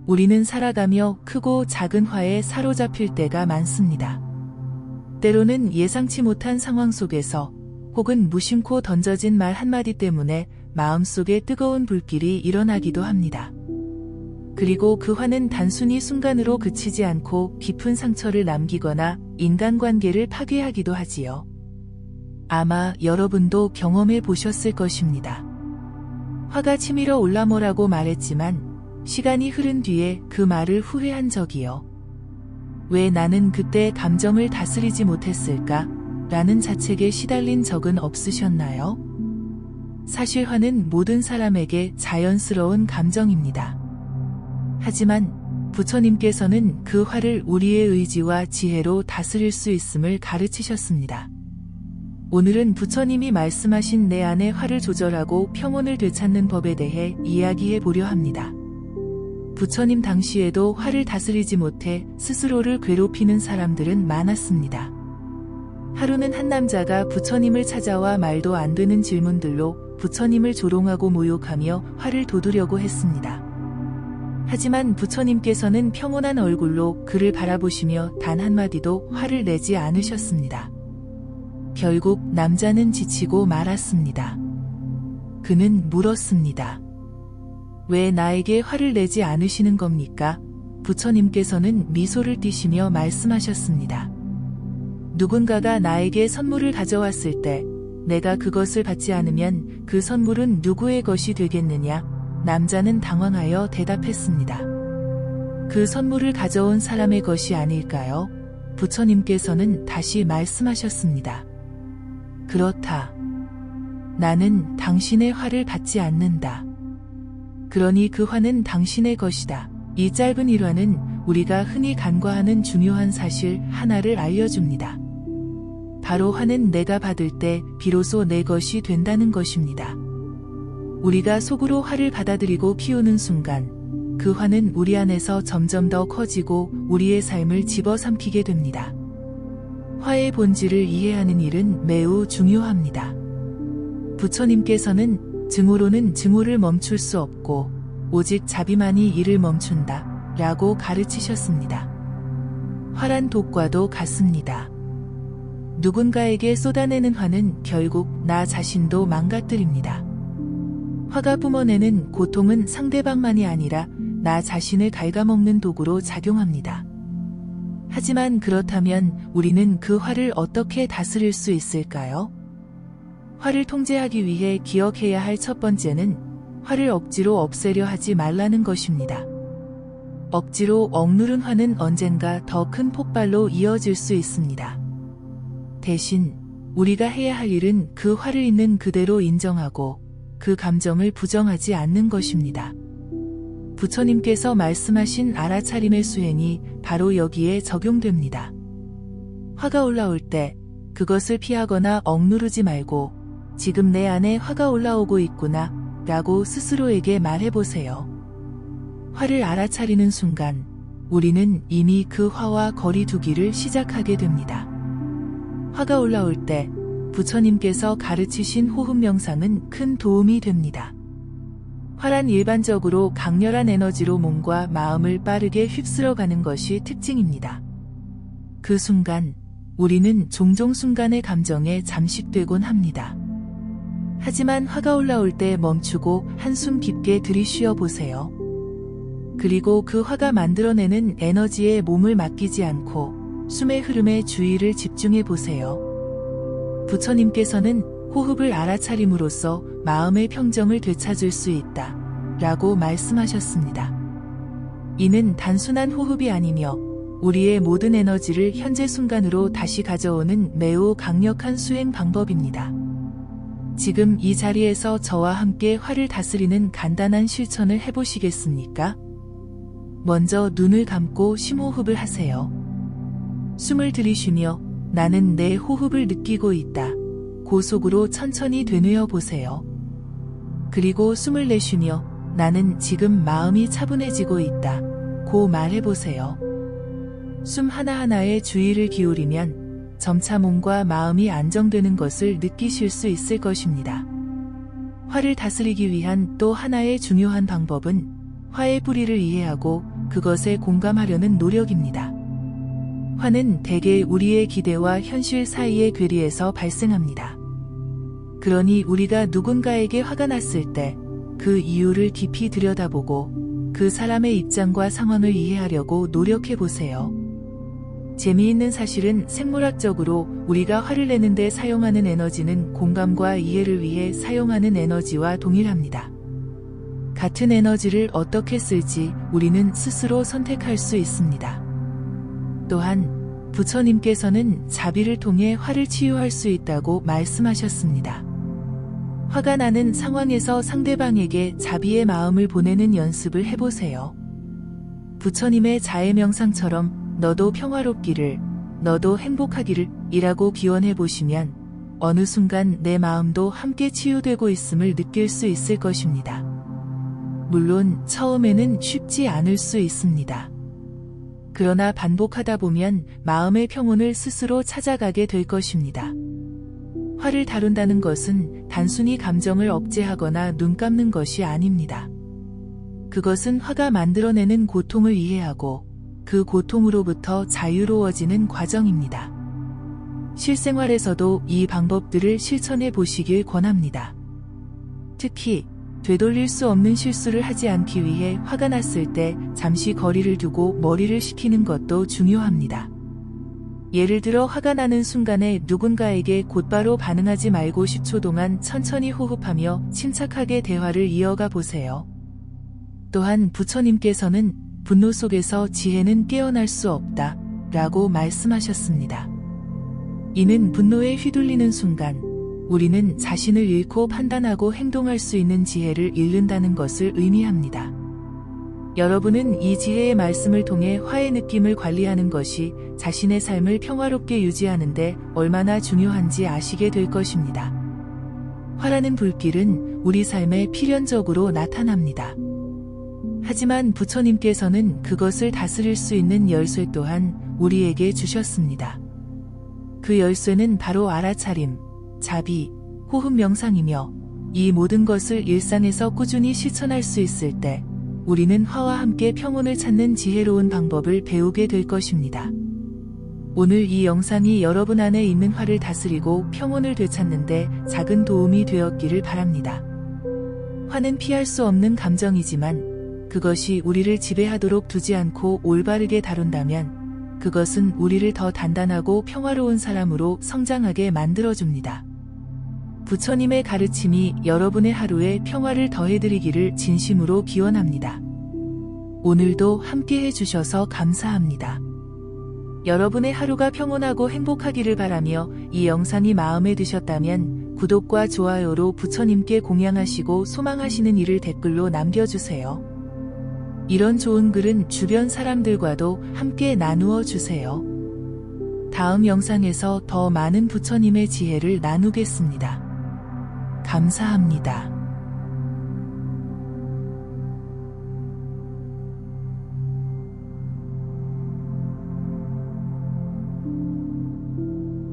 우리는 살아가며 크고 작은 화에 사로잡힐 때가 많습니다. 때로는 예상치 못한 상황 속에서 혹은 무심코 던져진 말 한마디 때문에 마음속에 뜨거운 불길이 일어나기도 합니다. 그리고 그 화는 단순히 순간으로 그치지 않고 깊은 상처를 남기거나 인간관계를 파괴하기도 하지요. 아마 여러분도 경험해 보셨을 것입니다. 화가 치밀어 올라오라고 말했지만 시간이 흐른 뒤에 그 말을 후회한 적이요. 왜 나는 그때 감정을 다스리지 못했을까? 라는 자책에 시달린 적은 없으셨나요? 사실 화는 모든 사람에게 자연스러운 감정입니다. 하지만 부처님께서는 그 화를 우리의 의지와 지혜로 다스릴 수 있음을 가르치셨습니다. 오늘은 부처님이 말씀하신 내 안의 화를 조절하고 평온을 되찾는 법에 대해 이야기해 보려 합니다. 부처님 당시에도 화를 다스리지 못해 스스로를 괴롭히는 사람들은 많았습니다. 하루는 한 남자가 부처님을 찾아와 말도 안 되는 질문들로 부처님을 조롱하고 모욕하며 화를 돋우려고 했습니다. 하지만 부처님께서는 평온한 얼굴로 그를 바라보시며 단 한마디도 화를 내지 않으셨습니다. 결국 남자는 지치고 말았습니다. 그는 물었습니다. 왜 나에게 화를 내지 않으시는 겁니까? 부처님께서는 미소를 띠시며 말씀하셨습니다. 누군가가 나에게 선물을 가져왔을 때 내가 그것을 받지 않으면 그 선물은 누구의 것이 되겠느냐? 남자는 당황하여 대답했습니다. 그 선물을 가져온 사람의 것이 아닐까요? 부처님께서는 다시 말씀하셨습니다. 그렇다. 나는 당신의 화를 받지 않는다. 그러니 그 화는 당신의 것이다. 이 짧은 일화는 우리가 흔히 간과하는 중요한 사실 하나를 알려줍니다. 바로 화는 내가 받을 때 비로소 내 것이 된다는 것입니다. 우리가 속으로 화를 받아들이고 피우는 순간 그 화는 우리 안에서 점점 더 커지고 우리의 삶을 집어삼키게 됩니다. 화의 본질을 이해하는 일은 매우 중요합니다. 부처님께서는 증오로는 증오를 멈출 수 없고 오직 자비만이 이를 멈춘다 라고 가르치셨습니다. 화란 독과도 같습니다. 누군가에게 쏟아내는 화는 결국 나 자신도 망가뜨립니다. 화가 뿜어내는 고통은 상대방만이 아니라 나 자신을 갉아먹는 도구로 작용합니다. 하지만 그렇다면 우리는 그 화를 어떻게 다스릴 수 있을까요? 화를 통제하기 위해 기억해야 할 첫 번째는 화를 억지로 없애려 하지 말라는 것입니다. 억지로 억누른 화는 언젠가 더 큰 폭발로 이어질 수 있습니다. 대신 우리가 해야 할 일은 그 화를 있는 그대로 인정하고 그 감정을 부정하지 않는 것입니다. 부처님께서 말씀하신 알아차림의 수행이 바로 여기에 적용됩니다. 화가 올라올 때 그것을 피하거나 억누르지 말고 지금 내 안에 화가 올라오고 있구나 라고 스스로에게 말해보세요. 화를 알아차리는 순간 우리는 이미 그 화와 거리 두기를 시작하게 됩니다. 화가 올라올 때 부처님께서 가르치신 호흡 명상은 큰 도움이 됩니다. 화란 일반적으로 강렬한 에너지로 몸과 마음을 빠르게 휩쓸어가는 것이 특징입니다. 그 순간 우리는 종종 순간의 감정에 잠식되곤 합니다. 하지만 화가 올라올 때 멈추고 한숨 깊게 들이쉬어 보세요. 그리고 그 화가 만들어내는 에너지에 몸을 맡기지 않고 숨의 흐름에 주의를 집중해 보세요. 부처님께서는 호흡을 알아차림으로써 마음의 평정을 되찾을 수 있다 라고 말씀하셨습니다. 이는 단순한 호흡이 아니며 우리의 모든 에너지를 현재 순간으로 다시 가져오는 매우 강력한 수행 방법입니다. 지금 이 자리에서 저와 함께 화를 다스리는 간단한 실천을 해보시겠습니까? 먼저 눈을 감고 심호흡을 하세요. 숨을 들이쉬며 나는 내 호흡을 느끼고 있다. 고속으로 천천히 되뇌어 보세요. 그리고 숨을 내쉬며 나는 지금 마음이 차분해지고 있다. 고 말해보세요. 숨 하나하나에 주의를 기울이면 점차 몸과 마음이 안정되는 것을 느끼실 수 있을 것입니다. 화를 다스리기 위한 또 하나의 중요한 방법은 화의 뿌리를 이해하고 그것에 공감하려는 노력입니다. 화는 대개 우리의 기대와 현실 사이의 괴리에서 발생합니다. 그러니 우리가 누군가에게 화가 났을 때 그 이유를 깊이 들여다보고 그 사람의 입장과 상황을 이해하려고 노력해 보세요. 재미있는 사실은 생물학적으로 우리가 화를 내는데 사용하는 에너지는 공감과 이해를 위해 사용하는 에너지와 동일합니다. 같은 에너지를 어떻게 쓸지 우리는 스스로 선택할 수 있습니다. 또한 부처님께서는 자비를 통해 화를 치유할 수 있다고 말씀하셨습니다. 화가 나는 상황에서 상대방에게 자비의 마음을 보내는 연습을 해보세요. 부처님의 자애 명상처럼 너도 평화롭기를, 너도 행복하기를 이라고 기원해 보시면 어느 순간 내 마음도 함께 치유되고 있음을 느낄 수 있을 것입니다. 물론 처음에는 쉽지 않을 수 있습니다. 그러나 반복하다 보면 마음의 평온을 스스로 찾아가게 될 것입니다. 화를 다룬다는 것은 단순히 감정을 억제하거나 눈 감는 것이 아닙니다. 그것은 화가 만들어내는 고통을 이해하고 그 고통으로부터 자유로워지는 과정입니다. 실생활에서도 이 방법들을 실천해 보시길 권합니다. 특히 되돌릴 수 없는 실수를 하지 않기 위해 화가 났을 때 잠시 거리를 두고 머리를 식히는 것도 중요합니다. 예를 들어 화가 나는 순간에 누군가에게 곧바로 반응하지 말고 10초 동안 천천히 호흡하며 침착하게 대화를 이어가 보세요. 또한 부처님께서는 분노 속에서 지혜는 깨어날 수 없다 라고 말씀하셨습니다. 이는 분노에 휘둘리는 순간 우리는 자신을 잃고 판단하고 행동할 수 있는 지혜를 잃는다는 것을 의미합니다. 여러분은 이 지혜의 말씀을 통해 화의 느낌을 관리하는 것이 자신의 삶을 평화롭게 유지하는 데 얼마나 중요한지 아시게 될 것입니다. 화라는 불길은 우리 삶에 필연적으로 나타납니다. 하지만 부처님께서는 그것을 다스릴 수 있는 열쇠 또한 우리에게 주셨습니다. 그 열쇠는 바로 알아차림, 자비, 호흡 명상이며 이 모든 것을 일상에서 꾸준히 실천할 수 있을 때 우리는 화와 함께 평온을 찾는 지혜로운 방법을 배우게 될 것입니다. 오늘 이 영상이 여러분 안에 있는 화를 다스리고 평온을 되찾는데 작은 도움이 되었기를 바랍니다. 화는 피할 수 없는 감정이지만 그것이 우리를 지배하도록 두지 않고 올바르게 다룬다면 그것은 우리를 더 단단하고 평화로운 사람으로 성장하게 만들어줍니다. 부처님의 가르침이 여러분의 하루에 평화를 더해드리기를 진심으로 기원합니다. 오늘도 함께 해주셔서 감사합니다. 여러분의 하루가 평온하고 행복하기를 바라며 이 영상이 마음에 드셨다면 구독과 좋아요로 부처님께 공양하시고 소망하시는 일을 댓글로 남겨주세요. 이런 좋은 글은 주변 사람들과도 함께 나누어 주세요. 다음 영상에서 더 많은 부처님의 지혜를 나누겠습니다. 감사합니다.